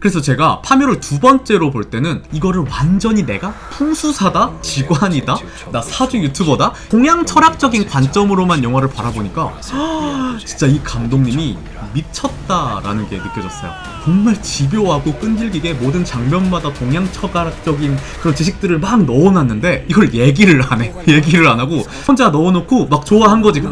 그래서 제가 파묘를 두 번째로 볼 때는 이거를 완전히 내가 풍수사다? 직관이다? 나 사주 유튜버다? 동양 철학적인 관점으로만 영화를 바라보니까 진짜 이 감독님이 미쳤다라는 게 느껴졌어요. 정말 집요하고 끈질기게 모든 장면마다 동양 철학적인 그런 지식들을 막 넣어놨는데 이걸 얘기를 안 해. 얘기를 안 하고 혼자 넣어놓고 막 좋아한 거지.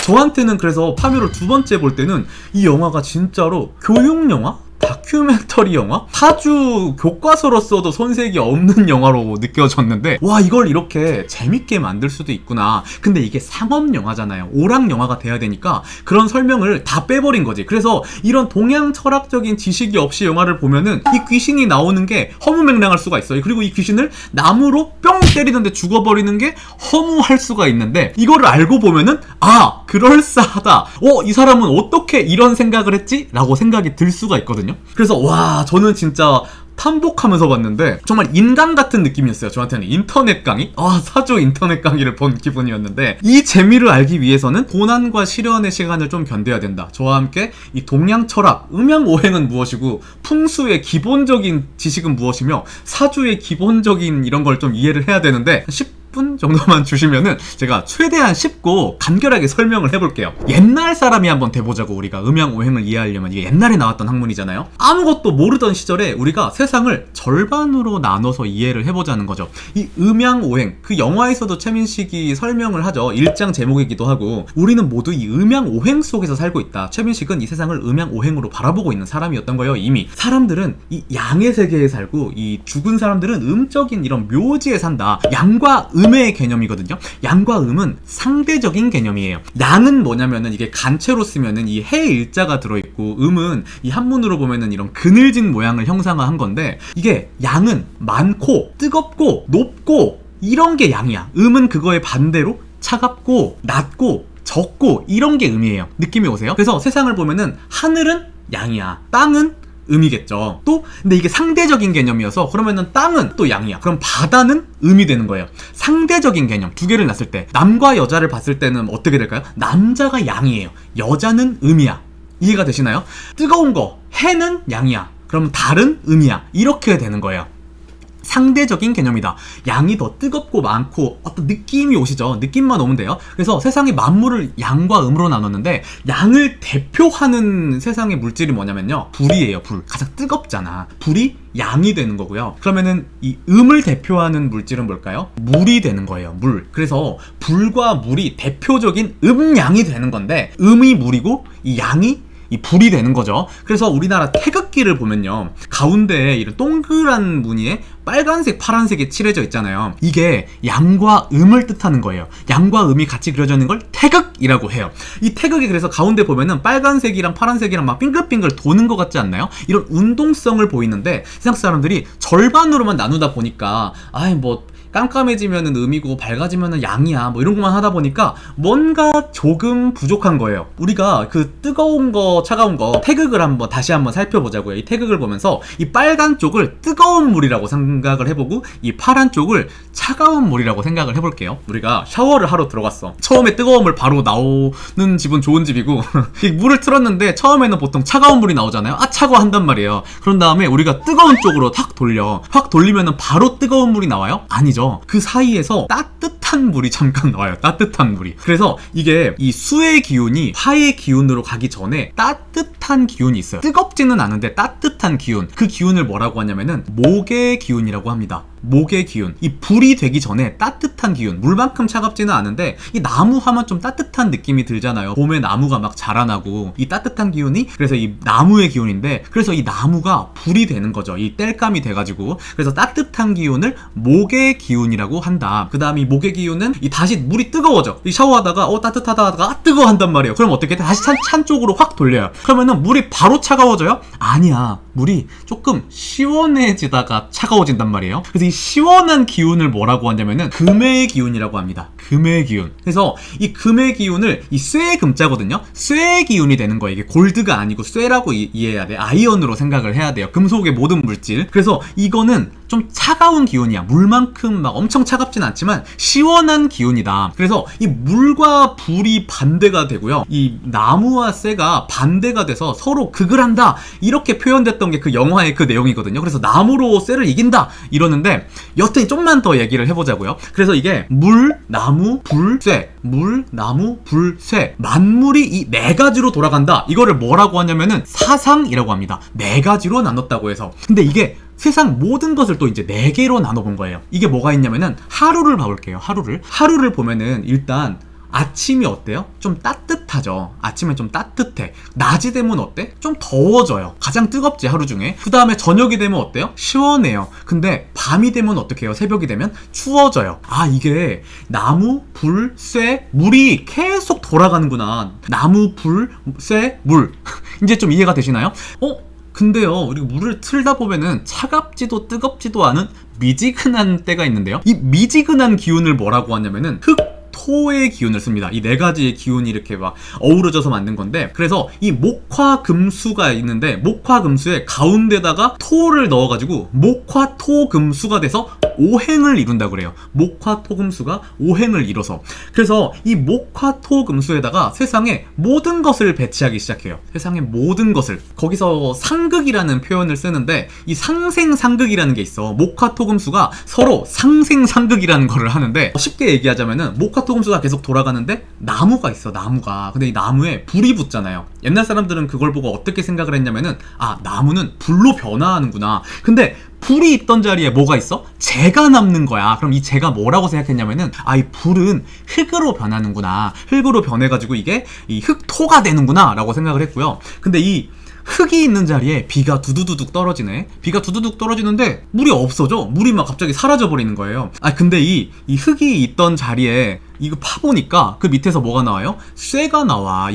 저한테는 그래서 파묘를 두 번째 볼 때는 이 영화가 진짜로 교육 영화? 다큐멘터리 영화? 사주 교과서로서도 손색이 없는 영화로 느껴졌는데 와 이걸 이렇게 재밌게 만들 수도 있구나. 근데 이게 상업 영화잖아요. 오락 영화가 돼야 되니까 그런 설명을 다 빼버린 거지. 그래서 이런 동양 철학적인 지식이 없이 영화를 보면은 이 귀신이 나오는 게 허무맹랑할 수가 있어요. 그리고 이 귀신을 나무로 뿅 때리는데 죽어버리는 게 허무할 수가 있는데 이거를 알고 보면은 아 그럴싸하다. 이 사람은 어떻게 이런 생각을 했지? 라고 생각이 들 수가 있거든요. 그래서 와 저는 진짜 탐복하면서 봤는데 정말 인간 같은 느낌이었어요. 저한테는 인터넷 강의? 사주 인터넷 강의를 본 기분이었는데 이 재미를 알기 위해서는 고난과 시련의 시간을 좀 견뎌야 된다. 저와 함께 이 동양 철학, 음양오행은 무엇이고 풍수의 기본적인 지식은 무엇이며 사주의 기본적인 이런 걸 좀 이해를 해야 되는데 10분 정도만 주시면은 제가 최대한 쉽고 간결하게 설명을 해볼게요. 옛날 사람이 한번 돼보자고. 우리가 음양오행을 이해하려면 이게 옛날에 나왔던 학문이잖아요. 아무것도 모르던 시절에 우리가 세상을 절반으로 나눠서 이해를 해보자는 거죠. 이 음양오행, 그 영화에서도 최민식이 설명을 하죠. 1장 제목이기도 하고 우리는 모두 이 음양오행 속에서 살고 있다. 최민식은 이 세상을 음양오행으로 바라보고 있는 사람이었던 거예요. 이미 사람들은 이 양의 세계에 살고 이 죽은 사람들은 음적인 이런 묘지에 산다. 양과 음의 개념이거든요. 양과 음은 상대적인 개념이에요. 양은 뭐냐면은 이게 간체로 쓰면은 이 해 일자가 들어있고 음은 이 한문으로 보면은 이런 그늘진 모양을 형상화한 건데 이게 양은 많고 뜨겁고 높고 이런 게 양이야. 음은 그거의 반대로 차갑고 낮고 적고 이런 게 음이에요. 느낌이 오세요? 그래서 세상을 보면은 하늘은 양이야. 땅은 음이겠죠. 또 근데 이게 상대적인 개념이어서 그러면은 땅은 또 양이야. 그럼 바다는 음이 되는 거예요. 상대적인 개념 두 개를 놨을 때 남과 여자를 봤을 때는 어떻게 될까요? 남자가 양이에요. 여자는 음이야. 이해가 되시나요? 뜨거운 거 해는 양이야. 그럼 달은 음이야. 이렇게 되는 거예요. 상대적인 개념이다. 양이 더 뜨겁고 많고 어떤 느낌이 오시죠? 느낌만 오면 돼요. 그래서 세상의 만물을 양과 음으로 나눴는데 양을 대표하는 세상의 물질이 뭐냐면요. 불이에요. 불. 가장 뜨겁잖아. 불이 양이 되는 거고요. 그러면은 이 음을 대표하는 물질은 뭘까요? 물이 되는 거예요. 물. 그래서 불과 물이 대표적인 음양이 되는 건데 음이 물이고 이 양이 이 불이 되는 거죠. 그래서 우리나라 태극기를 보면요. 가운데에 이런 동그란 무늬에 빨간색, 파란색이 칠해져 있잖아요. 이게 양과 음을 뜻하는 거예요. 양과 음이 같이 그려져 있는 걸 태극이라고 해요. 이 태극이 그래서 가운데 보면은 빨간색이랑 파란색이랑 막 빙글빙글 도는 것 같지 않나요? 이런 운동성을 보이는데 세상 사람들이 절반으로만 나누다 보니까 깜깜해지면은 음이고 밝아지면은 양이야 이런 것만 하다 보니까 뭔가 조금 부족한 거예요. 우리가 그 뜨거운 거 차가운 거 태극을 다시 한번 살펴보자고요. 이 태극을 보면서 이 빨간 쪽을 뜨거운 물이라고 생각을 해보고 이 파란 쪽을 차가운 물이라고 생각을 해볼게요. 우리가 샤워를 하러 들어갔어. 처음에 뜨거운 물 바로 나오는 집은 좋은 집이고 이 물을 틀었는데 처음에는 보통 차가운 물이 나오잖아요. 차가워 한단 말이에요. 그런 다음에 우리가 뜨거운 쪽으로 확 돌리면은 바로 뜨거운 물이 나와요? 아니죠. 그 사이에서 따뜻한 물이 잠깐 나와요. 따뜻한 물이. 그래서 이게 이 수의 기운이 화의 기운으로 가기 전에 따뜻한 기운이 있어요. 뜨겁지는 않은데 따뜻한 기운. 그 기운을 뭐라고 하냐면은 목의 기운이라고 합니다. 목의 기운. 이 불이 되기 전에 따뜻한 기운. 물만큼 차갑지는 않은데 이 나무 하면 좀 따뜻한 느낌이 들잖아요. 봄에 나무가 막 자라나고 이 따뜻한 기운이 그래서 이 나무의 기운인데 그래서 이 나무가 불이 되는 거죠. 이 땔감이 돼가지고 그래서 따뜻한 기운을 목의 기운이라고 한다. 그 다음 이 목의 기운은 이 다시 물이 뜨거워져. 이 샤워하다가 따뜻하다 하다가 뜨거워 한단 말이에요. 그럼 어떻게 돼? 다시 찬 쪽으로 확 돌려요. 그러면은 물이 바로 차가워져요? 아니야. 물이 조금 시원해지다가 차가워진단 말이에요. 그래서 이 시원한 기운을 뭐라고 하냐면은 금의 기운이라고 합니다. 금의 기운. 그래서 이 금의 기운을 이 쇠의 금자거든요. 쇠의 기운이 되는 거예요. 이게 골드가 아니고 쇠라고 이해해야 돼. 아이언으로 생각을 해야 돼요. 금속의 모든 물질. 그래서 이거는 좀 차가운 기운이야. 물만큼 막 엄청 차갑진 않지만 시원한 기운이다. 그래서 이 물과 불이 반대가 되고요. 이 나무와 쇠가 반대가 돼서 서로 극을 한다. 이렇게 표현됐던 했던 게 그 영화의 그 내용이거든요. 그래서 나무로 쇠를 이긴다 이러는데 여튼 좀만 더 얘기를 해보자고요. 그래서 이게 물, 나무, 불, 쇠, 물, 나무, 불, 쇠, 만물이 이 네 가지로 돌아간다. 이거를 뭐라고 하냐면은 사상이라고 합니다. 네 가지로 나눴다고 해서. 근데 이게 세상 모든 것을 또 이제 4개로 나눠본 거예요. 이게 뭐가 있냐면은 하루를 봐볼게요. 하루를 보면은 일단 아침이 어때요? 좀 따뜻하죠. 아침엔 좀 따뜻해. 낮이 되면 어때? 좀 더워져요. 가장 뜨겁지, 하루 중에. 그 다음에 저녁이 되면 어때요? 시원해요. 근데 밤이 되면 어떻게 해요? 새벽이 되면 추워져요. 아, 이게 나무, 불, 쇠, 물이 계속 돌아가는구나. 나무, 불, 쇠, 물. 이제 좀 이해가 되시나요? 근데요, 우리가 물을 틀다 보면은 차갑지도 뜨겁지도 않은 미지근한 때가 있는데요. 이 미지근한 기운을 뭐라고 하냐면은 토의 기운을 씁니다. 이 네 가지의 기운이 이렇게 막 어우러져서 만든 건데, 그래서 이 목화금수가 있는데 목화금수의 가운데다가 토를 넣어가지고 목화토금수가 돼서 오행을 이룬다 그래요. 목화토금수가 오행을 이뤄서. 그래서 이 목화토금수에다가 세상의 모든 것을 배치하기 시작해요. 세상의 모든 것을. 거기서 상극이라는 표현을 쓰는데 이 상생상극이라는 게 있어. 목화토금수가 서로 상생상극이라는 거를 하는데, 쉽게 얘기하자면은 목화토금수가 계속 돌아가는데 나무가 있어, 나무가. 근데 이 나무에 불이 붙잖아요. 옛날 사람들은 그걸 보고 어떻게 생각을 했냐면은, 아, 나무는 불로 변화하는구나. 근데 불이 있던 자리에 뭐가 있어? 재가 남는 거야. 그럼 이 재가 뭐라고 생각했냐면은, 아, 이 불은 흑으로 변하는구나. 흑으로 변해가지고 이게 이 흑토가 되는구나 라고 생각을 했고요. 근데 이 흙이 있는 자리에 비가 두두두둑 떨어지네. 비가 두두둑 떨어지는데 물이 없어져. 물이 막 갑자기 사라져 버리는 거예요. 아, 근데 이 흙이 있던 자리에 이거 파보니까 그 밑에서 뭐가 나와요? 쇠가 나와.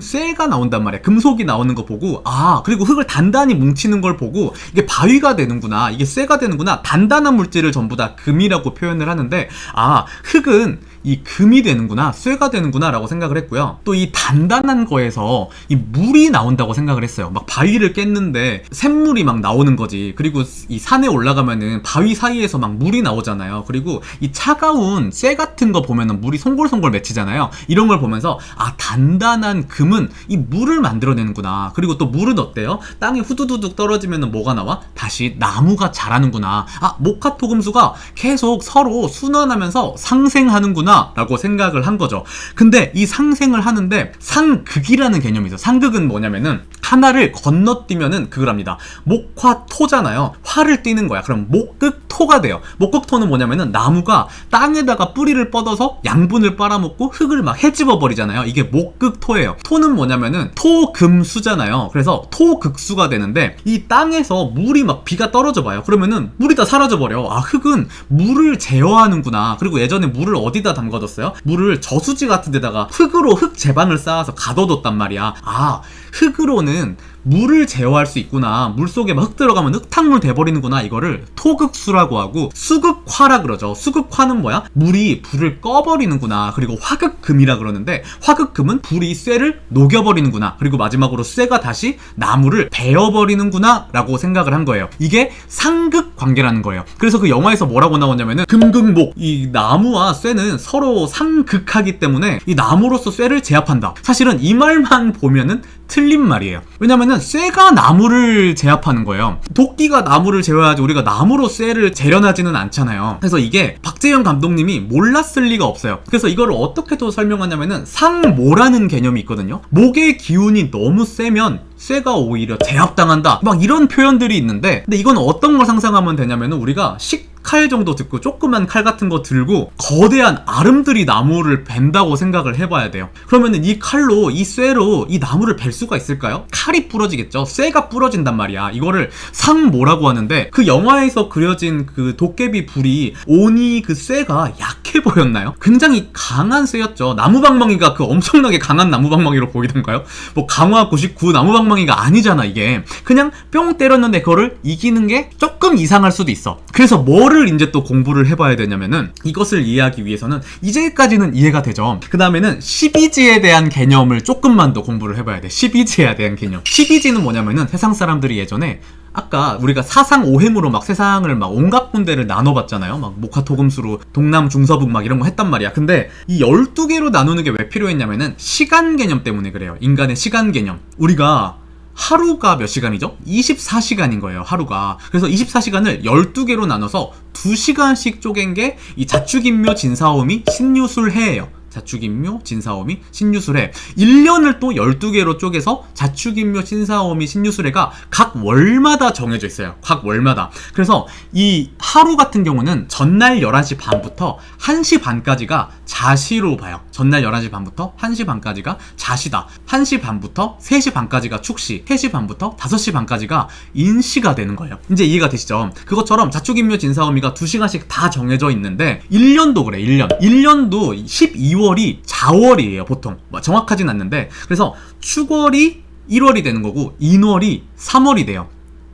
쇠가 나온단 말이야. 금속이 나오는 거 보고, 아, 그리고 흙을 단단히 뭉치는 걸 보고 이게 바위가 되는구나, 이게 쇠가 되는구나, 단단한 물질을 전부 다 금이라고 표현을 하는데, 아, 흙은 이 금이 되는구나, 쇠가 되는구나 라고 생각을 했고요. 또 이 단단한 거에서 이 물이 나온다고 생각을 했어요. 막 바위를 깼는데 샘물이 막 나오는 거지. 그리고 이 산에 올라가면은 바위 사이에서 막 물이 나오잖아요. 그리고 이 차가운 쇠 같은 거 보면은 물이 송골송골 맺히잖아요. 이런 걸 보면서, 아, 단단한 금은 이 물을 만들어내는구나. 그리고 또 물은 어때요? 땅에 후두두둑 떨어지면 뭐가 나와? 다시 나무가 자라는구나. 아, 목화토금수가 계속 서로 순환하면서 상생하는구나 라고 생각을 한 거죠. 근데 이 상생을 하는데 상극이라는 개념이 있어요. 상극은 뭐냐면은 하나를 건너뛰면은 그걸 합니다. 목화토잖아요. 화를 띠는 거야. 그럼 목극토가 돼요. 목극토는 뭐냐면은 나무가 땅에다가 뿌리를 뻗어서 양분을 빨아먹고 흙을 막 헤집어 버리잖아요. 이게 목극토예요. 토는 뭐냐면은 토금수잖아요. 그래서 토극수가 되는데, 이 땅에서 물이 막 비가 떨어져 봐요. 그러면은 물이 다 사라져 버려. 아, 흙은 물을 제어하는구나. 그리고 예전에 물을 어디다 담가뒀어요? 물을 저수지 같은 데다가 흙으로 흙 제방을 쌓아서 가둬뒀단 말이야. 아, 흙으로는 물을 제어할 수 있구나. 물속에 막 흙 들어가면 흙탕물 돼버리는구나. 이거를 토극수라고 하고, 수극화라 그러죠. 수극화는 뭐야? 물이 불을 꺼버리는구나. 그리고 화극금이라 그러는데, 화극금은 불이 쇠를 녹여버리는구나. 그리고 마지막으로 쇠가 다시 나무를 베어버리는구나 라고 생각을 한 거예요. 이게 상극 관계라는 거예요. 그래서 그 영화에서 뭐라고 나오냐면은, 금극목, 이 나무와 쇠는 서로 상극하기 때문에 이 나무로서 쇠를 제압한다. 사실은 이 말만 보면은 틀린 말이에요. 왜냐면은 쇠가 나무를 제압하는 거예요. 도끼가 나무를 제어하지 우리가 나무로 쇠를 재련하지는 않잖아요. 그래서 이게 박재현 감독님이 몰랐을 리가 없어요. 그래서 이거를 어떻게 또 설명하냐면은 상모라는 개념이 있거든요. 목의 기운이 너무 세면 쇠가 오히려 제압당한다, 막 이런 표현들이 있는데, 근데 이건 어떤 걸 상상하면 되냐면은 우리가 칼 정도 듣고 조그만 칼 같은 거 들고 거대한 아름드리 나무를 벤다고 생각을 해봐야 돼요. 그러면은 이 칼로, 이 쇠로 이 나무를 벨 수가 있을까요? 칼이 부러지겠죠. 쇠가 부러진단 말이야. 이거를 상모라고 하는데, 그 영화에서 그려진 그 도깨비 불이 오니 그 쇠가 약해 보였나요? 굉장히 강한 쇠였죠. 나무방망이가 그 엄청나게 강한 나무방망이로 보이던가요? 뭐 강화 99 나무방망이가 아니잖아. 이게 그냥 뿅 때렸는데 그거를 이기는 게 조금 이상할 수도 있어. 그래서 뭐를 이제 또 공부를 해봐야 되냐면은, 이것을 이해하기 위해서는 이제까지는 이해가 되죠. 그 다음에는 12지에 대한 개념을 조금만 더 공부를 해봐야 돼. 12지에 대한 개념. 12지는 뭐냐면은, 세상 사람들이 예전에 아까 우리가 사상 오행으로 막 세상을 막 온갖 군데를 나눠봤잖아요. 막 목화토금수로 동남 중서북 막 이런 거 했단 말이야. 근데 이 12개로 나누는 게 왜 필요했냐면은 시간 개념 때문에 그래요. 인간의 시간 개념. 우리가 하루가 몇 시간이죠? 24시간인 거예요, 하루가. 그래서 24시간을 12개로 나눠서 2시간씩 쪼갠 게 이 자축인묘 진사오미 신유술해예요. 자축인묘, 진사오미, 신유술해. 1년을 또 12개로 쪼개서 자축인묘, 신사오미, 신유술해가 각 월마다 정해져 있어요. 각 월마다. 그래서 이 하루 같은 경우는 전날 11시 반부터 1시 반까지가 자시로 봐요. 전날 11시 반부터 1시 반까지가 자시다. 1시 반부터 3시 반까지가 축시, 3시 반부터 5시 반까지가 인시가 되는 거예요. 이제 이해가 되시죠? 그것처럼 자축인묘, 진사오미가 2시간씩 다 정해져 있는데 1년도 그래, 1년. 1년도 12월이 자월이에요, 보통. 정확하진 않는데. 그래서 축월이 1월이 되는 거고 인월이 3월이 돼요.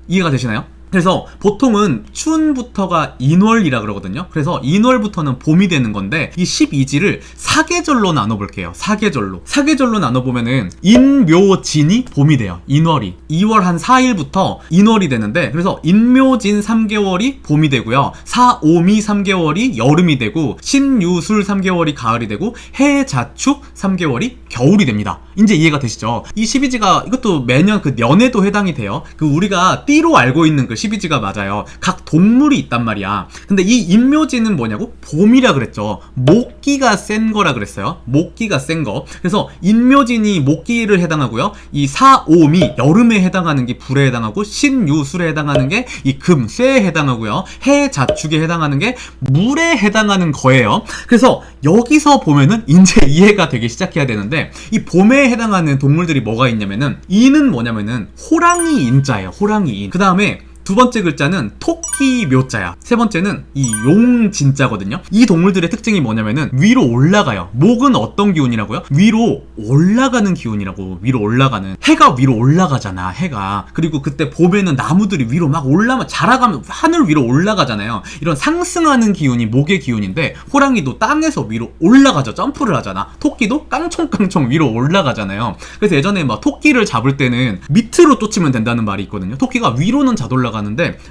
이해가 되시나요? 그래서 보통은 춘부터가 인월이라 그러거든요. 그래서 인월부터는 봄이 되는 건데 이 12지를 사계절로 나눠볼게요. 사계절로 나눠보면은 인묘진이 봄이 돼요. 인월이 2월 한 4일부터 인월이 되는데, 그래서 인묘진 3개월이 봄이 되고요, 사오미 3개월이 여름이 되고, 신유술 3개월이 가을이 되고, 해자축 3개월이 겨울이 됩니다. 이제 이해가 되시죠? 이 12지가 이것도 매년 그 년에도 해당이 돼요. 그 우리가 띠로 알고 있는 그 12지가 맞아요. 각 동물이 있단 말이야. 근데 이 인묘지는 뭐냐고? 봄이라 그랬죠. 목기가 센 거라 그랬어요. 목기가 센 거. 그래서 인묘진이 목기를 해당하고요, 이 사오미 여름에 해당하는 게 불에 해당하고, 신유술에 해당하는 게 이 금, 쇠에 해당하고요, 해자축에 해당하는 게 물에 해당하는 거예요. 그래서 여기서 보면은 이제 이해가 되기 시작해야 되는데, 이 봄에 해당하는 동물들이 뭐가 있냐면은, 이는 뭐냐면은 호랑이 인자예요. 호랑이 인. 그 다음에 두 번째 글자는 토끼 묘자야. 세 번째는 이 용 진자거든요. 이 동물들의 특징이 뭐냐면은 위로 올라가요. 목은 어떤 기운이라고요? 위로 올라가는 기운이라고. 위로 올라가는. 해가 위로 올라가잖아, 해가. 그리고 그때 봄에는 나무들이 위로 막 자라가면 하늘 위로 올라가잖아요. 이런 상승하는 기운이 목의 기운인데, 호랑이도 땅에서 위로 올라가죠. 점프를 하잖아. 토끼도 깡총깡총 위로 올라가잖아요. 그래서 예전에 막 토끼를 잡을 때는 밑으로 쫓으면 된다는 말이 있거든요. 토끼가 위로는 잘 올라가는데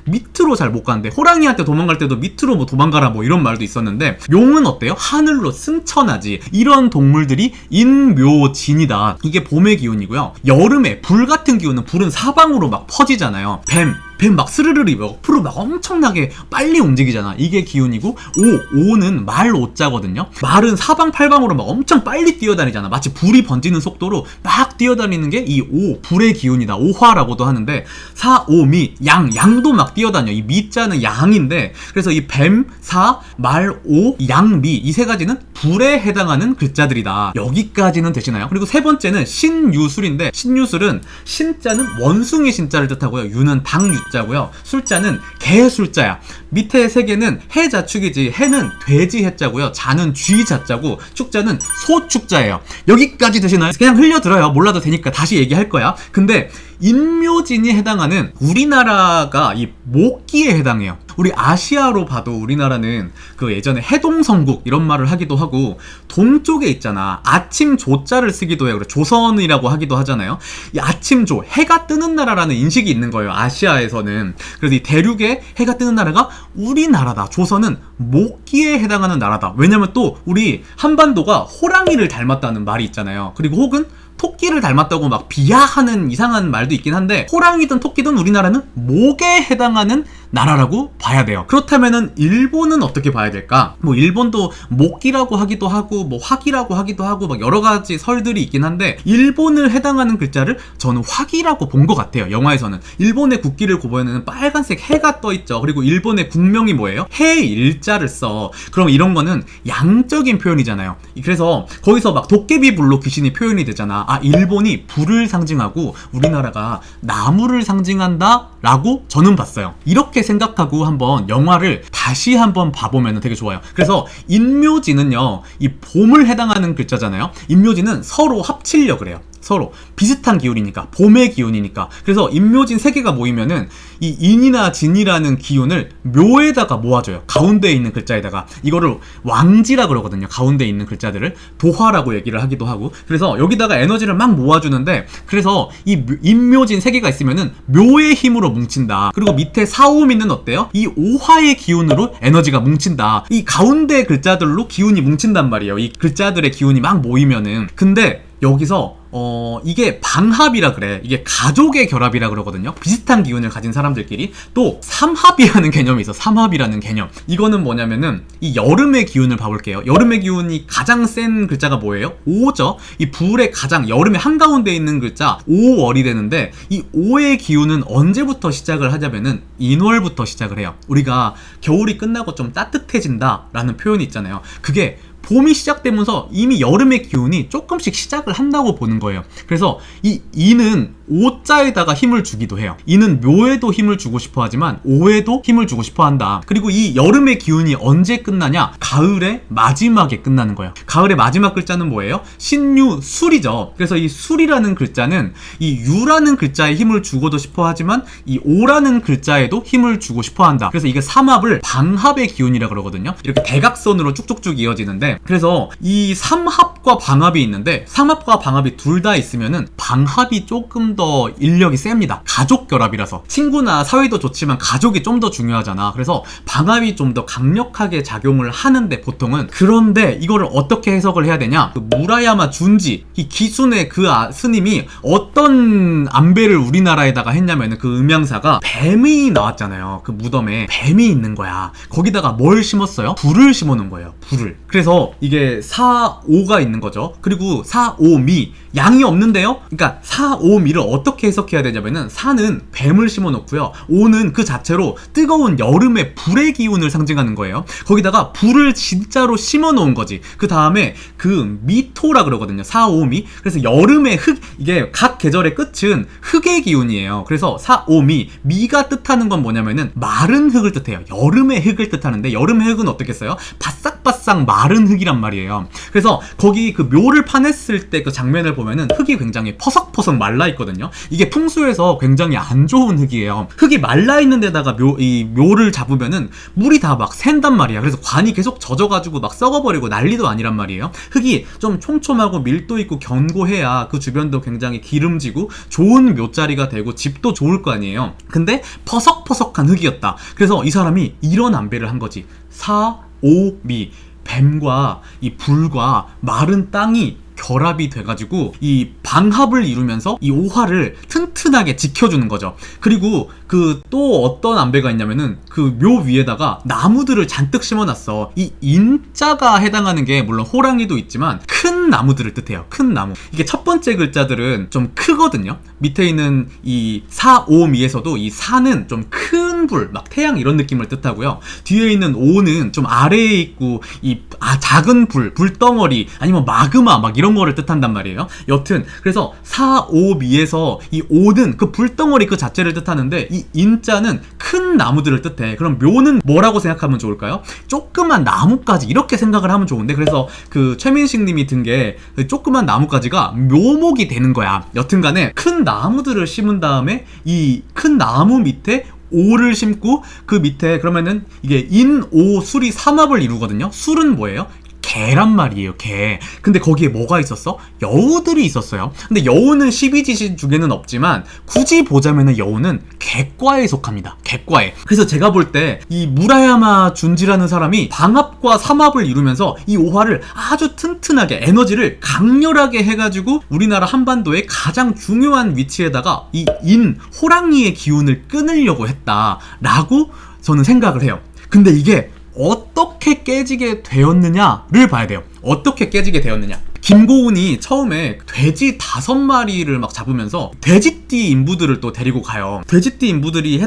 밑으로 잘 못 가는데, 호랑이한테 도망갈 때도 밑으로 뭐 도망가라 뭐 이런 말도 있었는데, 용은 어때요? 하늘로 승천하지. 이런 동물들이 인묘진이다. 이게 봄의 기운이고요. 여름에 불 같은 기운은, 불은 사방으로 막 퍼지잖아요. 뱀 막 스르르르 옆으로 막 엄청나게 빨리 움직이잖아. 이게 기운이고, 오는 말 오자거든요. 말은 사방팔방으로 막 엄청 빨리 뛰어다니잖아. 마치 불이 번지는 속도로 막 뛰어다니는 게 이 불의 기운이다. 오화라고도 하는데, 사오미 양도 막 뛰어다녀. 이 미자는 양인데, 그래서 이 뱀, 사, 말, 오, 양, 미 이 세 가지는 불에 해당하는 글자들이다. 여기까지는 되시나요? 그리고 세 번째는 신유술인데, 신유술은 신자는 원숭이 신자를 뜻하고요, 유는 당유자고요, 술자는 개술자야. 밑에 세 개는 해자축이지, 해는 돼지 해자고요, 자는 쥐자자고, 축자는 소축자예요. 여기까지 되시나요? 그냥 흘려들어요. 몰라도 되니까 다시 얘기할 거야. 근데 인묘진이 해당하는 우리나라가 이 목기에 해당해요. 우리 아시아로 봐도 우리나라는 그 예전에 해동성국 이런 말을 하기도 하고, 동쪽에 있잖아, 아침 조자를 쓰기도 해요. 그래, 조선이라고 하기도 하잖아요. 이 아침조, 해가 뜨는 나라라는 인식이 있는 거예요, 아시아에서는. 그래서 이 대륙에 해가 뜨는 나라가 우리나라다. 조선은 목기에 해당하는 나라다. 왜냐면 또 우리 한반도가 호랑이를 닮았다는 말이 있잖아요. 그리고 혹은 토끼를 닮았다고 막 비하하는 이상한 말도 있긴 한데, 호랑이든 토끼든 우리나라는 목에 해당하는 나라라고 봐야 돼요. 그렇다면은 일본은 어떻게 봐야 될까? 뭐 일본도 목기라고 하기도 하고, 뭐 화기라고 하기도 하고, 막 여러 가지 설들이 있긴 한데, 일본을 해당하는 글자를 저는 화기라고 본 것 같아요, 영화에서는. 일본의 국기를 보면은 빨간색 해가 떠 있죠. 그리고 일본의 국명이 뭐예요? 해일자를 써. 그럼 이런 거는 양적인 표현이잖아요. 그래서 거기서 막 도깨비 불로 귀신이 표현이 되잖아. 아, 일본이 불을 상징하고 우리나라가 나무를 상징한다 라고 저는 봤어요. 이렇게 생각하고 한번 영화를 다시 한번 봐보면 되게 좋아요. 그래서 인묘진은요, 이 봄을 해당하는 글자잖아요. 인묘진은 서로 합치려고 그래요. 서로 비슷한 기운이니까, 봄의 기운이니까. 그래서 인묘진 세 개가 모이면은 이 인이나 진이라는 기운을 묘에다가 모아줘요. 가운데에 있는 글자에다가. 이거를 왕지라 그러거든요. 가운데에 있는 글자들을 도화라고 얘기를 하기도 하고. 그래서 여기다가 에너지를 막 모아주는데, 그래서 이 인묘진 세 개가 있으면은 묘의 힘으로 뭉친다. 그리고 밑에 사오미는 어때요? 이 오화의 기운으로 에너지가 뭉친다. 이 가운데 글자들로 기운이 뭉친단 말이에요. 이 글자들의 기운이 막 모이면은. 근데 여기서 이게 방합이라 그래. 이게 가족의 결합이라 그러거든요. 비슷한 기운을 가진 사람들끼리. 또 삼합이라는 개념이 있어. 삼합이라는 개념. 이거는 뭐냐면은 이 여름의 기운을 봐볼게요. 여름의 기운이 가장 센 글자가 뭐예요? 오죠. 이 불의 가장 여름의 한가운데 있는 글자 5월이 되는데, 이 5의 기운은 언제부터 시작을 하냐면은 인월부터 시작을 해요. 우리가 겨울이 끝나고 좀 따뜻해진다 라는 표현이 있잖아요. 그게 봄이 시작되면서 이미 여름의 기운이 조금씩 시작을 한다고 보는 거예요. 그래서 이 이는 오자에다가 힘을 주기도 해요. 이는 묘에도 힘을 주고 싶어 하지만 오에도 힘을 주고 싶어 한다. 그리고 이 여름의 기운이 언제 끝나냐? 가을의 마지막에 끝나는 거예요. 가을의 마지막 글자는 뭐예요? 신유, 술이죠. 그래서 이 술이라는 글자는 이 유라는 글자에 힘을 주고도 싶어 하지만 이 오라는 글자에도 힘을 주고 싶어 한다. 그래서 이게 삼합을 방합의 기운이라 그러거든요. 이렇게 대각선으로 쭉쭉쭉 이어지는데, 그래서 이 삼합과 방합이 있는데, 삼합과 방합이 둘 다 있으면은 방합이 조금 더 인력이 셉니다. 가족 결합이라서. 친구나 사위도 좋지만 가족이 좀 더 중요하잖아. 그래서 방합이 좀 더 강력하게 작용을 하는데, 보통은. 그런데 이거를 어떻게 해석을 해야 되냐? 그 무라야마 준지, 이 기순의 그 스님이 어떤 안배를 우리나라에다가 했냐면은, 그 음양사가 뱀이 나왔잖아요. 그 무덤에 뱀이 있는 거야. 거기다가 뭘 심었어요? 불을 심어 놓은 거예요. 불을. 그래서 이게 사오가 있는 거죠. 그리고 사오미, 양이 없는데요? 그러니까 사오미를 어떻게 해석해야 되냐면은, 사는 뱀을 심어 놓고요, 오는 그 자체로 뜨거운 여름의 불의 기운을 상징하는 거예요. 거기다가 불을 진짜로 심어 놓은 거지. 그 다음에 그 미토라 그러거든요. 사오미. 그래서 여름의 흙, 이게 각 계절의 끝은 흙의 기운이에요. 그래서 사오미, 미가 뜻하는 건 뭐냐면은 마른 흙을 뜻해요. 여름의 흙을 뜻하는데, 여름의 흙은 어떻게 써요? 바싹바싹 마른 흙이란 말이에요. 그래서 거기 그 묘를 파냈을 때 그 장면을 보면은 흙이 굉장히 퍼석퍼석 말라 있거든요. 이게 풍수에서 굉장히 안 좋은 흙이에요. 흙이 말라 있는 데다가 이 묘를 잡으면은 물이 다 막 샌단 말이야. 그래서 관이 계속 젖어가지고 막 썩어버리고 난리도 아니란 말이에요. 흙이 좀 촘촘하고 밀도 있고 견고해야 그 주변도 굉장히 기름지고 좋은 묘자리가 되고 집도 좋을 거 아니에요. 근데 퍼석퍼석한 흙이었다. 그래서 이 사람이 이런 안배를 한 거지. 사오미, 뱀과 이 불과 마른 땅이 결합이 돼가지고 이 방합을 이루면서 이 오화를 튼튼하게 지켜주는 거죠. 그리고 그 또 어떤 안배가 있냐면은, 그 묘 위에다가 나무들을 잔뜩 심어놨어. 이 인자가 해당하는 게 물론 호랑이도 있지만 큰 나무들을 뜻해요. 큰 나무. 이게 첫 번째 글자들은 좀 크거든요. 밑에 있는 이 사오미에서도 이 사는 좀 큰 불, 막 태양 이런 느낌을 뜻하고요. 뒤에 있는 오는 좀 아래에 있고 이 작은 불, 불덩어리 아니면 마그마 막 이런 거를 뜻한단 말이에요. 여튼 그래서 사오미에서 이 오는 그 불덩어리 그 자체를 뜻하는데, 이 인자는 큰 나무들을 뜻해. 그럼 묘는 뭐라고 생각하면 좋을까요? 조그만 나뭇가지 이렇게 생각을 하면 좋은데, 그래서 그 최민식 님이 든 게 조그만 나뭇가지가 묘목이 되는 거야. 여튼간에 큰 나무들을 심은 다음에 이 큰 나무 밑에 오를 심고, 그 밑에 그러면은 이게 인, 오, 술이 삼합을 이루거든요. 술은 뭐예요? 개란 말이에요. 개. 근데 거기에 뭐가 있었어? 여우들이 있었어요. 근데 여우는 12지신 중에는 없지만 굳이 보자면은 여우는 객과에 속합니다. 객과에. 그래서 제가 볼 때 이 무라야마 준지라는 사람이 방합과 삼합을 이루면서 이 오화를 아주 튼튼하게, 에너지를 강렬하게 해가지고 우리나라 한반도의 가장 중요한 위치에다가 이 인, 호랑이의 기운을 끊으려고 했다라고 저는 생각을 해요. 근데 이게 어떻게 깨지게 되었느냐를 봐야 돼요. 어떻게 깨지게 되었느냐. 김고은이 처음에 돼지 5마리를 막 잡으면서 돼지띠 인부들을 또 데리고 가요. 돼지띠 인부들이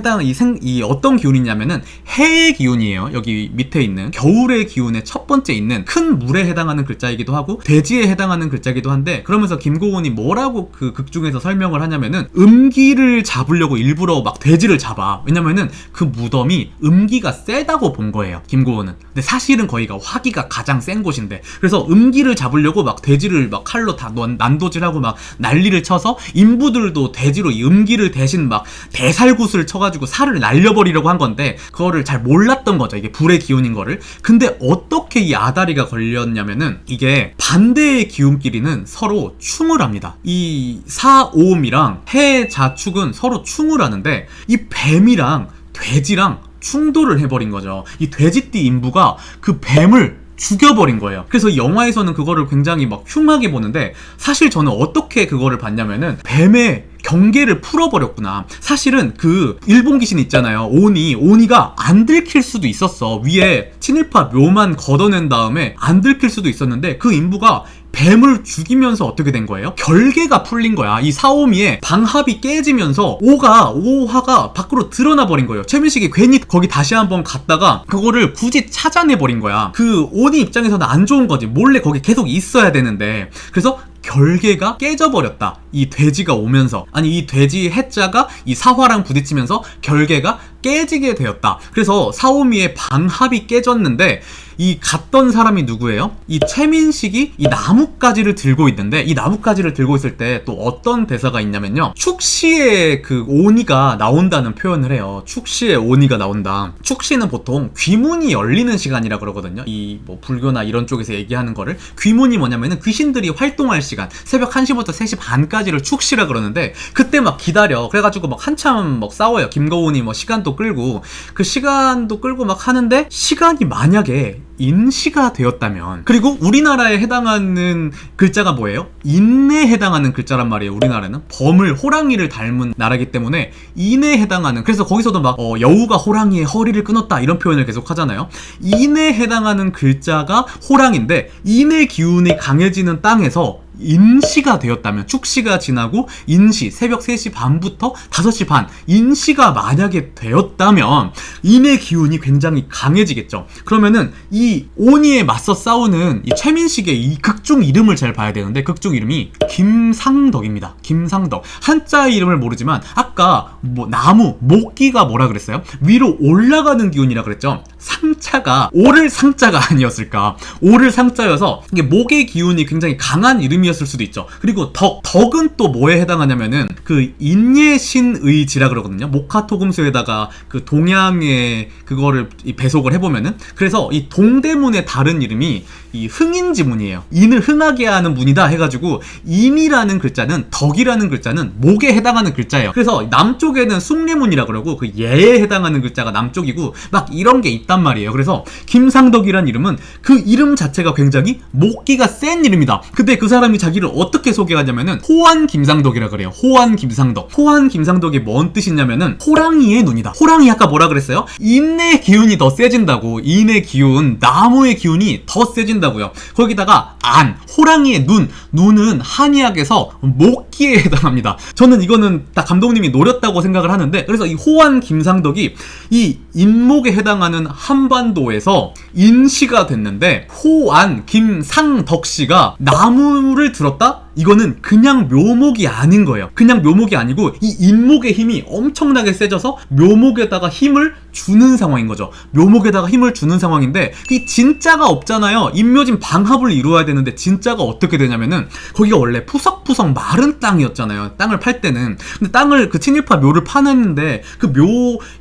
이 어떤 기운이냐면은 해의 기운이에요. 여기 밑에 있는 겨울의 기운의 첫 번째 있는 큰 물에 해당하는 글자이기도 하고 돼지에 해당하는 글자이기도 한데, 그러면서 김고은이 뭐라고 그 극 중에서 설명을 하냐면은, 음기를 잡으려고 일부러 막 돼지를 잡아. 왜냐면은 그 무덤이 음기가 세다고 본 거예요, 김고은은. 근데 사실은 거기가 화기가 가장 센 곳인데, 그래서 음기를 잡으려고 막 돼지를 막 칼로 다 난도질하고 막 난리를 쳐서 인부들도 돼지로 이 음기를 대신 막 대살굿을 쳐가지고 살을 날려버리려고 한 건데, 그거를 잘 몰랐던 거죠. 이게 불의 기운인 거를. 근데 어떻게 이 아다리가 걸렸냐면은, 이게 반대의 기운끼리는 서로 충을 합니다. 이 사오음이랑 해자축은 서로 충을 하는데, 이 뱀이랑 돼지랑 충돌을 해버린 거죠. 이 돼지띠 인부가 그 뱀을 죽여버린 거예요. 그래서 이 영화에서는 그거를 굉장히 막 흉하게 보는데, 사실 저는 어떻게 그거를 봤냐면은 뱀의 경계를 풀어버렸구나. 사실은 그 일본 귀신 있잖아요, 오니가 안 들킬 수도 있었어. 위에 친일파 묘만 걷어낸 다음에 안 들킬 수도 있었는데, 그 인부가 뱀을 죽이면서 어떻게 된 거예요? 결계가 풀린 거야. 이 사오미의 방합이 깨지면서 오화가 밖으로 드러나 버린 거예요. 최민식이 괜히 거기 다시 한번 갔다가 그거를 굳이 찾아내 버린 거야. 그 오니 입장에서는 안 좋은 거지. 몰래 거기 계속 있어야 되는데. 그래서 결계가 깨져버렸다. 이 돼지가 오면서, 아니 이 돼지 해자가 이 사화랑 부딪히면서 결계가 깨지게 되었다. 그래서 사오미의 방합이 깨졌는데, 이 갔던 사람이 누구예요? 이 최민식이 이 나뭇가지를 들고 있는데, 이 나뭇가지를 들고 있을 때 또 어떤 대사가 있냐면요, 축시에 그 오니가 나온다는 표현을 해요. 축시에 오니가 나온다. 축시는 보통 귀문이 열리는 시간이라 그러거든요. 이 뭐 불교나 이런 쪽에서 얘기하는 거를, 귀문이 뭐냐면은 귀신들이 활동할 시간, 새벽 1시부터 3시 반까지를 축시라 그러는데, 그때 막 기다려. 그래가지고 막 한참 막 싸워요. 김거운이 뭐 시간도 끌고, 그 시간도 끌고 막 하는데, 시간이 만약에 인시가 되었다면, 그리고 우리나라에 해당하는 글자가 뭐예요? 인에 해당하는 글자란 말이에요. 우리나라는 범을, 호랑이를 닮은 나라이기 때문에 인에 해당하는, 그래서 거기서도 막 여우가 호랑이의 허리를 끊었다 이런 표현을 계속 하잖아요. 인에 해당하는 글자가 호랑인데, 인의 기운이 강해지는 땅에서 인시가 되었다면, 축시가 지나고 인시, 새벽 3시 반부터 5시 반, 인시가 만약에 되었다면 인의 기운이 굉장히 강해지겠죠. 그러면은 이 오니에 맞서 싸우는 이 최민식의 이 극중 이름을 잘 봐야 되는데, 극중 이름이 김상덕입니다. 김상덕. 한자 이름을 모르지만 아까 뭐 나무, 목기가 뭐라 그랬어요? 위로 올라가는 기운이라 그랬죠. 상자가 오를 상자가 아니었을까? 오를 상자여서 이게 목의 기운이 굉장히 강한 이름이었을 수도 있죠. 그리고 덕은 또 뭐에 해당하냐면은 그 인예신의지라 그러거든요. 목화토금수에다가 그 동양의 그거를 배속을 해보면은, 그래서 이 동대문의 다른 이름이 이 흥인지문이에요. 인을 흥하게 하는 문이다 해가지고, 인이라는 글자는, 덕이라는 글자는 목에 해당하는 글자예요. 그래서 남쪽에는 숭례문이라 그러고, 그 예에 해당하는 글자가 남쪽이고, 막 이런 게 있단 말이에요. 그래서 김상덕이란 이름은 그 이름 자체가 굉장히 목기가 센 이름이다. 근데 그 사람이 자기를 어떻게 소개하냐면은 호환 김상덕이라 그래요. 호환 김상덕. 호환 김상덕이 뭔 뜻이냐면은 호랑이의 눈이다. 호랑이 아까 뭐라 그랬어요? 인의 기운이 더 세진다고. 인의 기운, 나무의 기운이 더 세진다고요. 거기다가 안, 호랑이의 눈은 한의학에서 목기에 해당합니다. 저는 이거는 딱 감독님이 노렸다고 생각을 하는데, 그래서 이 호환 김상덕이 이 인목에 해당하는 한반도에서 인시가 됐는데, 호환 김상덕 씨가 나무를 들었다? 이거는 그냥 묘목이 아닌 거예요. 그냥 묘목이 아니고 이 인목의 힘이 엄청나게 세져서 묘목에다가 힘을 주는 상황인 거죠. 묘목에다가 힘을 주는 상황인데, 이 진짜가 없잖아요. 인묘진 방합을 이루어야 되는데 진짜가 어떻게 되냐면은, 거기가 원래 푸석푸석 마른 땅이었잖아요. 땅을 팔 때는. 근데 땅을, 그 친일파 묘를 파냈는데 그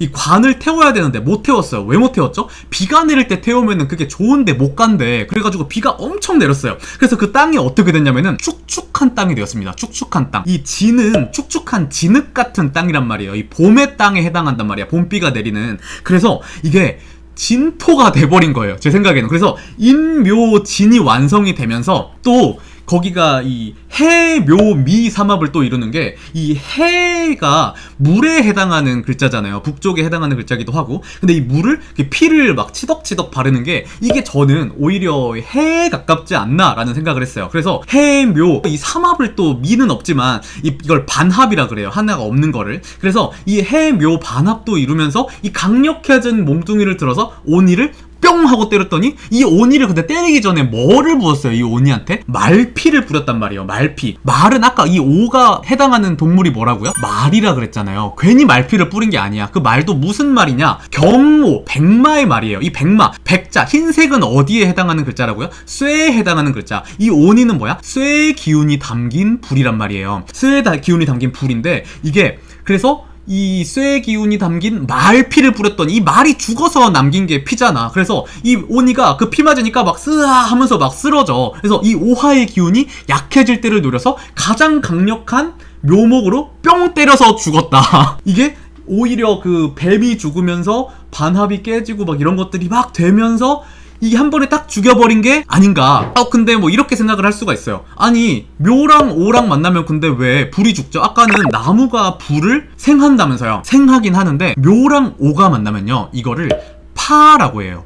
이 관을 태워야 되는데 못 태웠어요. 왜 못 태웠죠? 비가 내릴 때 태우면은 그게 좋은데 못 간대. 그래가지고 비가 엄청 내렸어요. 그래서 그 땅이 어떻게 됐냐면은 축축한 땅이 되었습니다. 축축한 땅. 이 진은 축축한 진흙 같은 땅이란 말이에요. 이 봄의 땅에 해당한단 말이야. 봄비가 내리는. 그래서 이게 진토가 돼버린 거예요. 제 생각에는. 그래서 인묘진이 완성이 되면서, 또 거기가 이 해, 묘, 미 삼합을 또 이루는 게, 이 해가 물에 해당하는 글자잖아요. 북쪽에 해당하는 글자기도 하고. 근데 이 물을, 피를 막 치덕치덕 바르는 게, 이게 저는 오히려 해에 가깝지 않나 라는 생각을 했어요. 그래서 해, 묘, 이 삼합을, 또 미는 없지만 이걸 반합이라 그래요. 하나가 없는 거를. 그래서 이 해, 묘, 반합도 이루면서 이 강력해진 몽둥이를 들어서 오니를 뿅 하고 때렸더니, 이 오니를 근데 때리기 전에 뭐를 부었어요? 이 오니한테 말피를 뿌렸단 말이에요. 말피. 말은 아까 이 오가 해당하는 동물이 뭐라고요? 말이라 그랬잖아요. 괜히 말피를 뿌린 게 아니야. 그 말도 무슨 말이냐? 경모, 백마의 말이에요. 이 백마, 백자, 흰색은 어디에 해당하는 글자라고요? 쇠에 해당하는 글자. 이 오니는 뭐야? 쇠의 기운이 담긴 불이란 말이에요. 쇠의 기운이 담긴 불인데, 이게 그래서 이 쇠의 기운이 담긴 말피를 뿌렸더니 이 말이 죽어서 남긴 게 피잖아. 그래서 이 오니가 그 피 맞으니까 막 쓰아 하면서 막 쓰러져. 그래서 이 오화의 기운이 약해질 때를 노려서 가장 강력한 묘목으로 뿅 때려서 죽었다. 이게 오히려 그 뱀이 죽으면서 반합이 깨지고 막 이런 것들이 막 되면서 이게 한 번에 딱 죽여버린 게 아닌가. 근데 뭐 이렇게 생각을 할 수가 있어요. 아니 묘랑 오랑 만나면 근데 왜 불이 죽죠? 아까는 나무가 불을 생한다면서요. 생하긴 하는데 묘랑 오가 만나면요, 이거를 파라고 해요.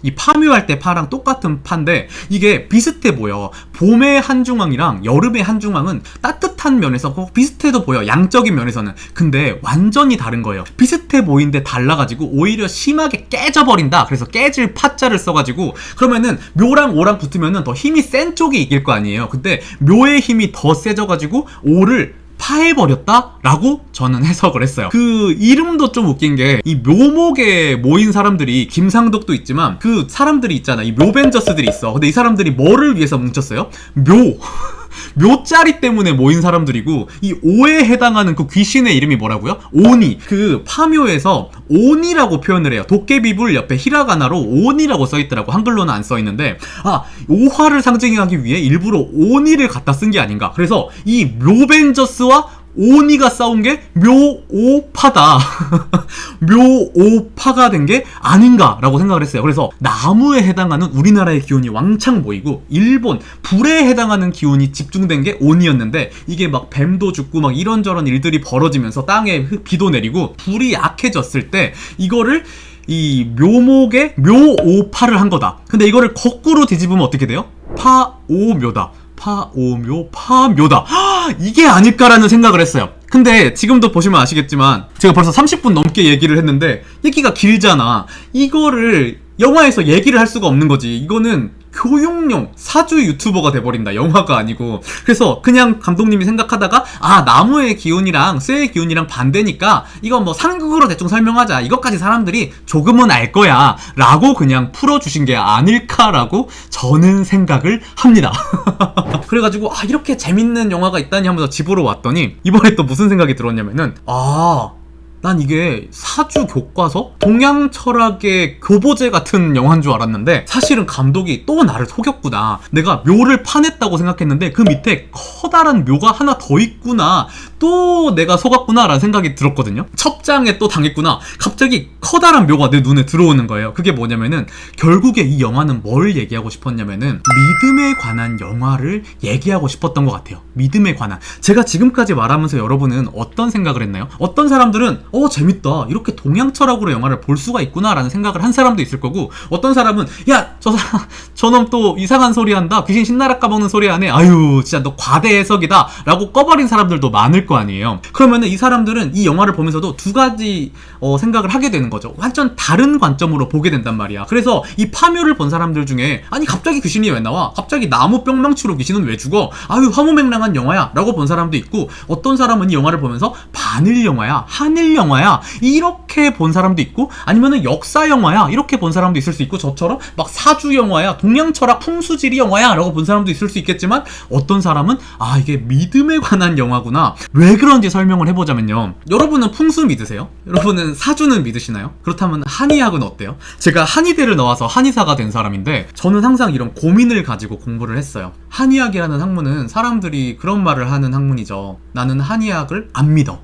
이 파묘할 때 파랑 똑같은 파인데 이게 비슷해 보여. 봄의 한중왕이랑 여름의 한중왕은 따뜻한 면에서 비슷해도 보여, 양적인 면에서는. 근데 완전히 다른 거예요. 비슷해 보이는데 달라가지고 오히려 심하게 깨져버린다. 그래서 깨질 파자를 써가지고, 그러면은 묘랑 오랑 붙으면은 더 힘이 센 쪽이 이길 거 아니에요. 근데 묘의 힘이 더 세져가지고 오를 파해버렸다? 라고 저는 해석을 했어요. 그 이름도 좀 웃긴 게, 이 묘목에 모인 사람들이 김상덕도 있지만 그 사람들이 있잖아, 이 묘벤져스들이 있어. 근데 이 사람들이 뭐를 위해서 뭉쳤어요? 묘자리 때문에 모인 사람들이고, 이 오에 해당하는 그 귀신의 이름이 뭐라고요? 오니. 그 파묘에서 오니라고 표현을 해요. 도깨비불 옆에 히라가나로 오니라고 써있더라고. 한글로는 안 써있는데, 오화를 상징하기 위해 일부러 오니를 갖다 쓴 게 아닌가. 그래서 이 묘벤져스와 오니가 싸운 게 묘오파다. 묘오파가 된 게 아닌가라고 생각을 했어요. 그래서 나무에 해당하는 우리나라의 기운이 왕창 모이고, 일본 불에 해당하는 기운이 집중된 게 오니였는데, 이게 막 뱀도 죽고 막 이런저런 일들이 벌어지면서 땅에 비도 내리고 불이 약해졌을 때 이거를 이 묘목에 묘오파를 한 거다. 근데 이거를 거꾸로 뒤집으면 어떻게 돼요? 파오묘다. 파묘다. 이게 아닐까라는 생각을 했어요. 근데 지금도 보시면 아시겠지만 제가 벌써 30분 넘게 얘기를 했는데 얘기가 길잖아. 이거를 영화에서 얘기를 할 수가 없는 거지. 이거는 교육용 사주 유튜버가 돼버린다. 영화가 아니고. 그래서 그냥 감독님이 생각하다가 나무의 기운이랑 쇠의 기운이랑 반대니까 이건 뭐 상극으로 대충 설명하자, 이것까지 사람들이 조금은 알 거야 라고 그냥 풀어주신 게 아닐까라고 저는 생각을 합니다. 그래가지고 이렇게 재밌는 영화가 있다니 하면서 집으로 왔더니 이번에 또 무슨 생각이 들었냐면은, 난 이게 사주 교과서? 동양 철학의 교보제 같은 영화인 줄 알았는데 사실은 감독이 또 나를 속였구나. 내가 묘를 파냈다고 생각했는데 그 밑에 커다란 묘가 하나 더 있구나. 또 내가 속았구나 라는 생각이 들었거든요. 첩장에 또 당했구나. 갑자기 커다란 묘가 내 눈에 들어오는 거예요. 그게 뭐냐면은, 결국에 이 영화는 뭘 얘기하고 싶었냐면은 믿음에 관한 영화를 얘기하고 싶었던 것 같아요. 믿음에 관한. 제가 지금까지 말하면서 여러분은 어떤 생각을 했나요? 어떤 사람들은 재밌다, 이렇게 동양 철학으로 영화를 볼 수가 있구나 라는 생각을 한 사람도 있을 거고, 어떤 사람은 야, 저놈 또 이상한 소리 한다, 귀신 신나라 까먹는 소리 하네, 아유 진짜 너 과대 해석이다 라고 꺼버린 사람들도 많을 거 아니에요. 그러면은 이 사람들은 이 영화를 보면서도 두 가지 생각을 하게 되는 거죠. 완전 다른 관점으로 보게 된단 말이야. 그래서 이 파묘를 본 사람들 중에 아니 갑자기 귀신이 왜 나와? 갑자기 나무 뿅망치로 귀신은 왜 죽어? 아유 화무맹랑한 영화야 라고 본 사람도 있고, 어떤 사람은 이 영화를 보면서 바늘 영화야, 한일 영화야 이렇게 본 사람도 있고, 아니면은 역사 영화야 이렇게 본 사람도 있을 수 있고, 저처럼 막 사주 영화야, 동양 철학 풍수지리 영화야 라고 본 사람도 있을 수 있겠지만, 어떤 사람은 이게 믿음에 관한 영화구나. 왜 그런지 설명을 해보자면요, 여러분은 풍수 믿으세요? 여러분은 사주는 믿으시나요? 그렇다면 한의학은 어때요? 제가 한의대를 나와서 한의사가 된 사람인데 저는 항상 이런 고민을 가지고 공부를 했어요. 한의학이라는 학문은 사람들이 그런 말을 하는 학문이죠. 나는 한의학을 안 믿어.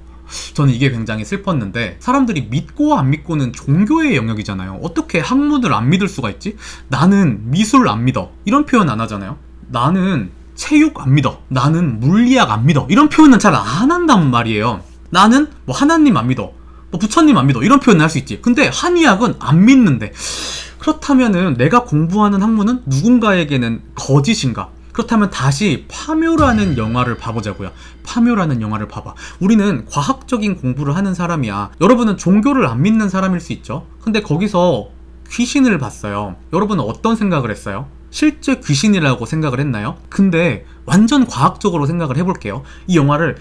저는 이게 굉장히 슬펐는데, 사람들이 믿고 안 믿고는 종교의 영역이잖아요. 어떻게 학문을 안 믿을 수가 있지? 나는 미술 안 믿어 이런 표현 안 하잖아요. 나는 체육 안 믿어, 나는 물리학 안 믿어 이런 표현은 잘 안 한단 말이에요. 나는 뭐 하나님 안 믿어, 뭐 부처님 안 믿어 이런 표현을 할 수 있지. 근데 한의학은 안 믿는데, 그렇다면은 내가 공부하는 학문은 누군가에게는 거짓인가? 그렇다면 다시 파묘라는 영화를 봐보자고요. 파묘라는 영화를 봐봐. 우리는 과학적인 공부를 하는 사람이야. 여러분은 종교를 안 믿는 사람일 수 있죠. 근데 거기서 귀신을 봤어요. 여러분은 어떤 생각을 했어요? 실제 귀신이라고 생각을 했나요? 근데 완전 과학적으로 생각을 해볼게요. 이 영화를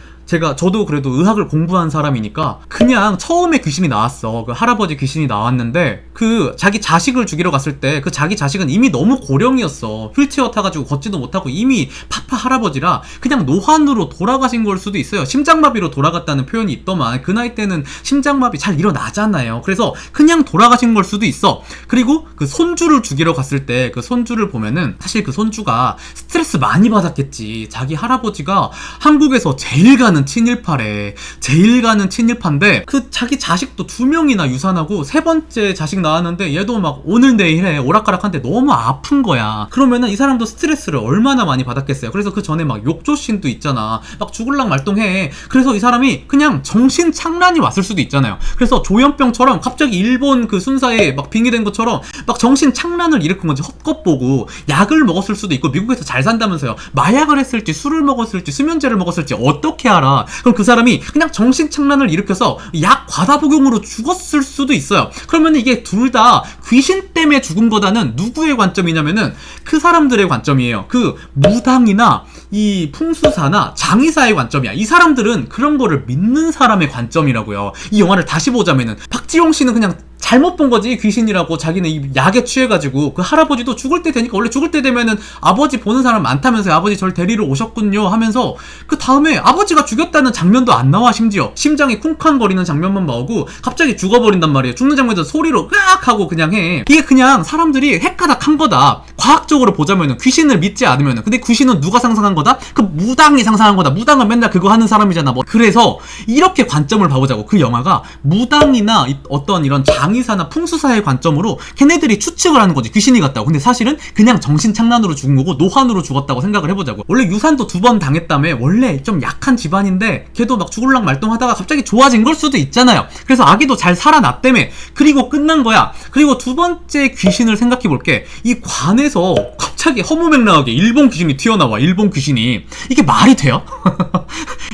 저도 그래도 의학을 공부한 사람이니까 그냥 처음에 귀신이 나왔어. 그 할아버지 귀신이 나왔는데 그 자기 자식을 죽이러 갔을 때 그 자기 자식은 이미 너무 고령이었어. 휠체어 타가지고 걷지도 못하고 이미 파파 할아버지라 그냥 노환으로 돌아가신 걸 수도 있어요. 심장마비로 돌아갔다는 표현이 있더만 그 나이 때는 심장마비 잘 일어나잖아요. 그래서 그냥 돌아가신 걸 수도 있어. 그리고 그 손주를 죽이러 갔을 때 그 손주를 보면은 사실 그 손주가 스트레스 많이 받았겠지. 있지. 자기 할아버지가 한국에서 제일 가는 친일파래. 제일 가는 친일파인데 그 자기 자식도 2명이나 유산하고 3번째 자식 낳았는데 얘도 막 오늘 내일 해 오락가락한데 너무 아픈 거야. 그러면은 이 사람도 스트레스를 얼마나 많이 받았겠어요. 그래서 그 전에 막 욕조신도 있잖아. 막 죽을랑 말똥해. 그래서 이 사람이 그냥 정신착란이 왔을 수도 있잖아요. 그래서 조현병처럼 갑자기 일본 그 순사에 막 빙의된 것처럼 막 정신착란을 일으킨 건지 헛것 보고 약을 먹었을 수도 있고 미국에서 잘 산다면서요. 마약을 했을지 술을 먹었을지 수면제를 먹었을지 어떻게 알아. 그럼 그 사람이 그냥 정신착란을 일으켜서 약 과다 복용으로 죽었을 수도 있어요. 그러면 이게 둘 다 귀신 때문에 죽은 거다는 누구의 관점이냐면은 그 사람들의 관점이에요. 그 무당이나 이 풍수사나 장의사의 관점이야. 이 사람들은 그런 거를 믿는 사람의 관점이라고요. 이 영화를 다시 보자면은 박지용 씨는 그냥 잘못 본 거지. 귀신이라고 자기는 이 약에 취해가지고 그 할아버지도 죽을 때 되니까 원래 죽을 때 되면은 아버지 보는 사람 많다면서요. 아버지 절 데리러 오셨군요 하면서 그 다음에 아버지가 죽였다는 장면도 안 나와. 심지어 심장이 쿵쾅거리는 장면만 나오고 갑자기 죽어버린단 말이에요. 죽는 장면에서 소리로 으악 하고 그냥 해. 이게 그냥 사람들이 헷가닥한 거다. 과학적으로 보자면은 귀신을 믿지 않으면은. 근데 귀신은 누가 상상한 거다? 그 무당이 상상한 거다. 무당은 맨날 그거 하는 사람이잖아. 뭐 그래서 이렇게 관점을 봐보자고. 그 영화가 무당이나 어떤 이런 장의사나 풍수사의 관점으로 걔네들이 추측을 하는 거지. 귀신이 같다고. 근데 사실은 그냥 정신착란으로 죽은 거고 노환으로 죽었다고 생각을 해보자고. 원래 유산도 2번 당했다며. 원래 좀 약한 집안인데 걔도 막 죽을랑 말똥하다가 갑자기 좋아진 걸 수도 있잖아요. 그래서 아기도 잘 살아났다며. 그리고 끝난 거야. 그리고 2번째 귀신을 생각해볼게. 이 관에서 갑자기 허무맹랑하게 일본 귀신이 튀어나와. 일본 귀신이. 이게 말이 돼요?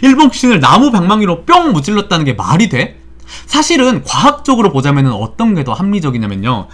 일본 귀신을 나무 방망이로 뿅 무찔렀다는 게 말이 돼? 사실은 과학적으로 보자면 어떤 게 더 합리적이냐면요.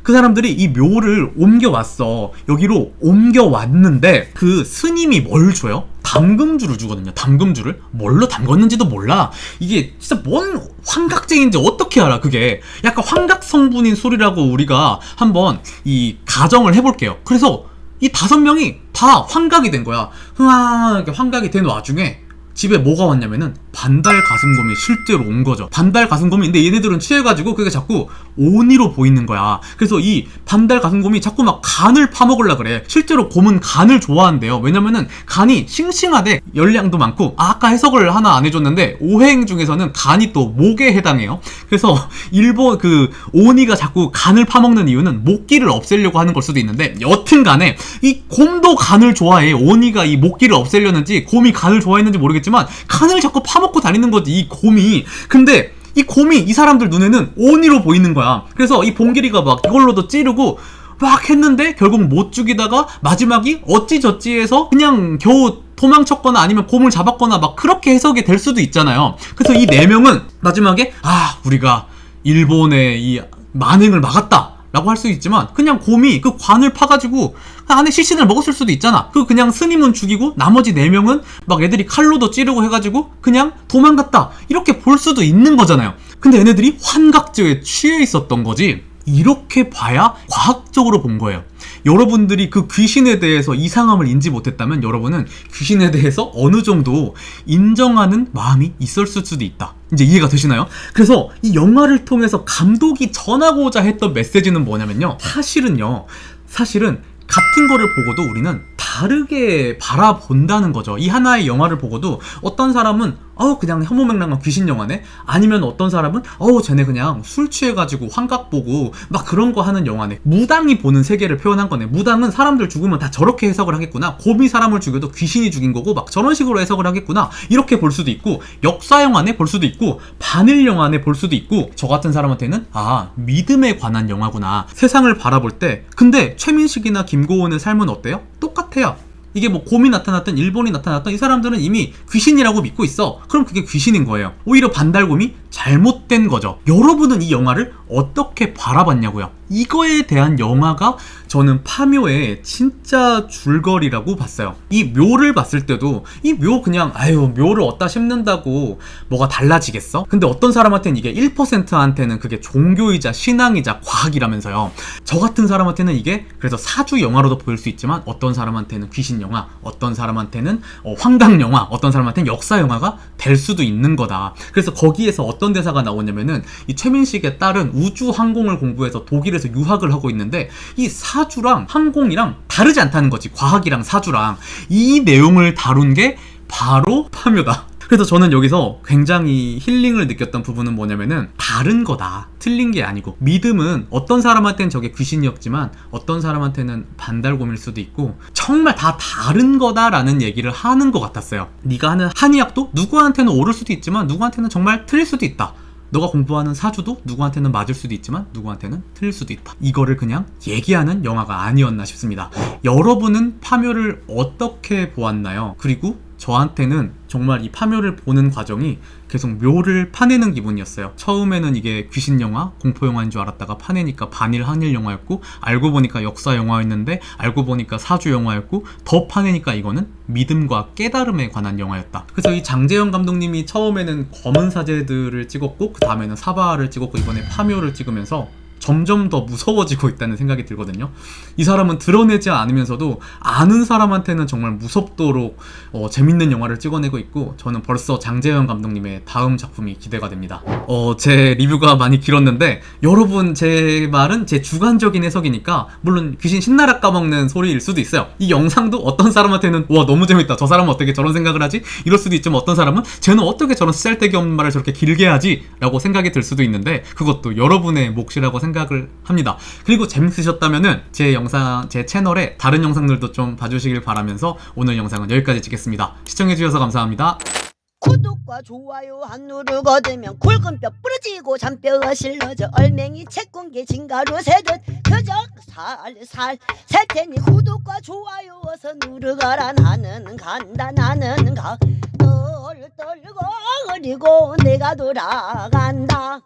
그 사람들이 이 묘를 옮겨왔어. 여기로 옮겨왔는데 그 스님이 뭘 줘요? 담금주를 주거든요. 담금주를. 뭘로 담궜는지도 몰라. 이게 진짜 뭔 환각쟁인지 어떻게 알아. 그게 약간 환각 성분인 술이라고 우리가 한번 이 가정을 해볼게요. 그래서 이 5명이 다 환각이 된 거야. 이렇게 환각이 된 와중에 집에 뭐가 왔냐면은 반달 가슴곰이 실제로 온 거죠. 반달 가슴곰이. 근데 얘네들은 취해가지고 그게 자꾸 오니로 보이는 거야. 그래서 이 반달 가슴곰이 자꾸 막 간을 파먹으려 그래. 실제로 곰은 간을 좋아한대요. 왜냐면은 간이 싱싱하대. 열량도 많고. 아까 해석을 하나 안 해줬는데 오행 중에서는 간이 또 목에 해당해요. 그래서 일본 그 오니가 자꾸 간을 파먹는 이유는 목기를 없애려고 하는 걸 수도 있는데 여튼 간에 이 곰도 간을 좋아해. 오니가 이 목기를 없애려는지 곰이 간을 좋아했는지 모르겠지만 간을 자꾸 파먹고 다니는 거지 이 곰이. 근데 이 곰이 이 사람들 눈에는 오니로 보이는 거야. 그래서 이 봉길이가 막 이걸로도 찌르고 막 했는데 결국 못 죽이다가 마지막이 어찌저찌 해서 그냥 겨우 도망쳤거나 아니면 곰을 잡았거나 막 그렇게 해석이 될 수도 있잖아요. 그래서 이 4명은 마지막에 우리가 일본의 이 만행을 막았다 라고 할 수 있지만 그냥 곰이 그 관을 파가지고 안에 시신을 먹었을 수도 있잖아. 그냥 스님은 죽이고 나머지 4명은 막 애들이 칼로도 찌르고 해가지고 그냥 도망갔다 이렇게 볼 수도 있는 거잖아요. 근데 얘네들이 환각증에 취해 있었던 거지. 이렇게 봐야 과학적으로 본 거예요. 여러분들이 그 귀신에 대해서 이상함을 인지 못했다면 여러분은 귀신에 대해서 어느 정도 인정하는 마음이 있었을 수도 있다. 이제 이해가 되시나요? 그래서 이 영화를 통해서 감독이 전하고자 했던 메시지는 뭐냐면요. 사실은 같은 거를 보고도 우리는 다르게 바라본다는 거죠. 이 하나의 영화를 보고도 어떤 사람은 그냥 허무맹랑한 귀신 영화네? 아니면 어떤 사람은 쟤네 그냥 술 취해가지고 환각 보고 막 그런 거 하는 영화네. 무당이 보는 세계를 표현한 거네. 무당은 사람들 죽으면 다 저렇게 해석을 하겠구나. 곰이 사람을 죽여도 귀신이 죽인 거고 막 저런 식으로 해석을 하겠구나. 이렇게 볼 수도 있고 역사 영화네 볼 수도 있고 반일 영화네 볼 수도 있고 저 같은 사람한테는 믿음에 관한 영화구나. 세상을 바라볼 때. 근데 최민식이나 김고은의 삶은 어때요? 똑같아요. 이게 뭐 곰이 나타났든 일본이 나타났든 이 사람들은 이미 귀신이라고 믿고 있어. 그럼 그게 귀신인 거예요. 오히려 반달곰이 잘못된 거죠. 여러분은 이 영화를 어떻게 바라봤냐고요. 이거에 대한 영화가 저는 파묘의 진짜 줄거리라고 봤어요. 이 묘를 봤을 때도 이 묘 그냥 묘를 어디다 심는다고 뭐가 달라지겠어? 근데 어떤 사람한테는 이게 1%한테는 그게 종교이자 신앙이자 과학이라면서요. 저 같은 사람한테는 이게 그래서 사주 영화로도 보일 수 있지만 어떤 사람한테는 귀신 영화, 어떤 사람한테는 환각 영화, 어떤 사람한테는 역사 영화가 될 수도 있는 거다. 그래서 거기에서 어떤 대사가 나오냐면은 이 최민식의 딸은 우주 항공을 공부해서 독일에서 유학을 하고 있는데 이 사주랑 항공이랑 다르지 않다는 거지. 과학이랑 사주랑. 이 내용을 다룬 게 바로 파묘다. 그래서 저는 여기서 굉장히 힐링을 느꼈던 부분은 뭐냐면은 다른 거다. 틀린 게 아니고 믿음은 어떤 사람한테는 저게 귀신이었지만 어떤 사람한테는 반달곰일 수도 있고 정말 다 다른 거다라는 얘기를 하는 것 같았어요. 네가 하는 한의학도 누구한테는 옳을 수도 있지만 누구한테는 정말 틀릴 수도 있다. 너가 공부하는 사주도 누구한테는 맞을 수도 있지만 누구한테는 틀릴 수도 있다. 이거를 그냥 얘기하는 영화가 아니었나 싶습니다. 여러분은 파묘를 어떻게 보았나요? 그리고 저한테는 정말 이 파묘를 보는 과정이 계속 묘를 파내는 기분이었어요. 처음에는 이게 귀신 영화, 공포 영화인 줄 알았다가 파내니까 반일 한일 영화였고, 알고 보니까 역사 영화였는데 알고 보니까 사주 영화였고, 더 파내니까 이거는 믿음과 깨달음에 관한 영화였다. 그래서 이 장재현 감독님이 처음에는 검은 사제들을 찍었고 그 다음에는 사바를 찍었고 이번에 파묘를 찍으면서 점점 더 무서워지고 있다는 생각이 들거든요. 이 사람은 드러내지 않으면서도 아는 사람한테는 정말 무섭도록 재밌는 영화를 찍어내고 있고, 저는 벌써 장재현 감독님의 다음 작품이 기대가 됩니다. 제 리뷰가 많이 길었는데 여러분, 제 말은 제 주관적인 해석이니까 물론 귀신 신나라 까먹는 소리일 수도 있어요. 이 영상도 어떤 사람한테는 와 너무 재밌다, 저 사람은 어떻게 저런 생각을 하지? 이럴 수도 있지만 어떤 사람은 쟤는 어떻게 저런 쓰잘데기 없는 말을 저렇게 길게 하지? 라고 생각이 들 수도 있는데 그것도 여러분의 몫이라고 생각을 합니다. 그리고 재밌으셨다면은 제 영상, 제 채널에 다른 영상들도 좀 봐주시길 바라면서 오늘 영상은 여기까지 찍겠습니다. 시청해주셔서 감사합니다. 구독과 좋아요 안 누르고 되면 굵은 뼈 부러지고 잔뼈가 실러져 얼맹이 채공개 진가루 새듯 그저 살살 셀 테니 구독과 좋아요 어서 누르거라. 나는 간다, 나는 가 널 떨고 그리고 내가 돌아간다.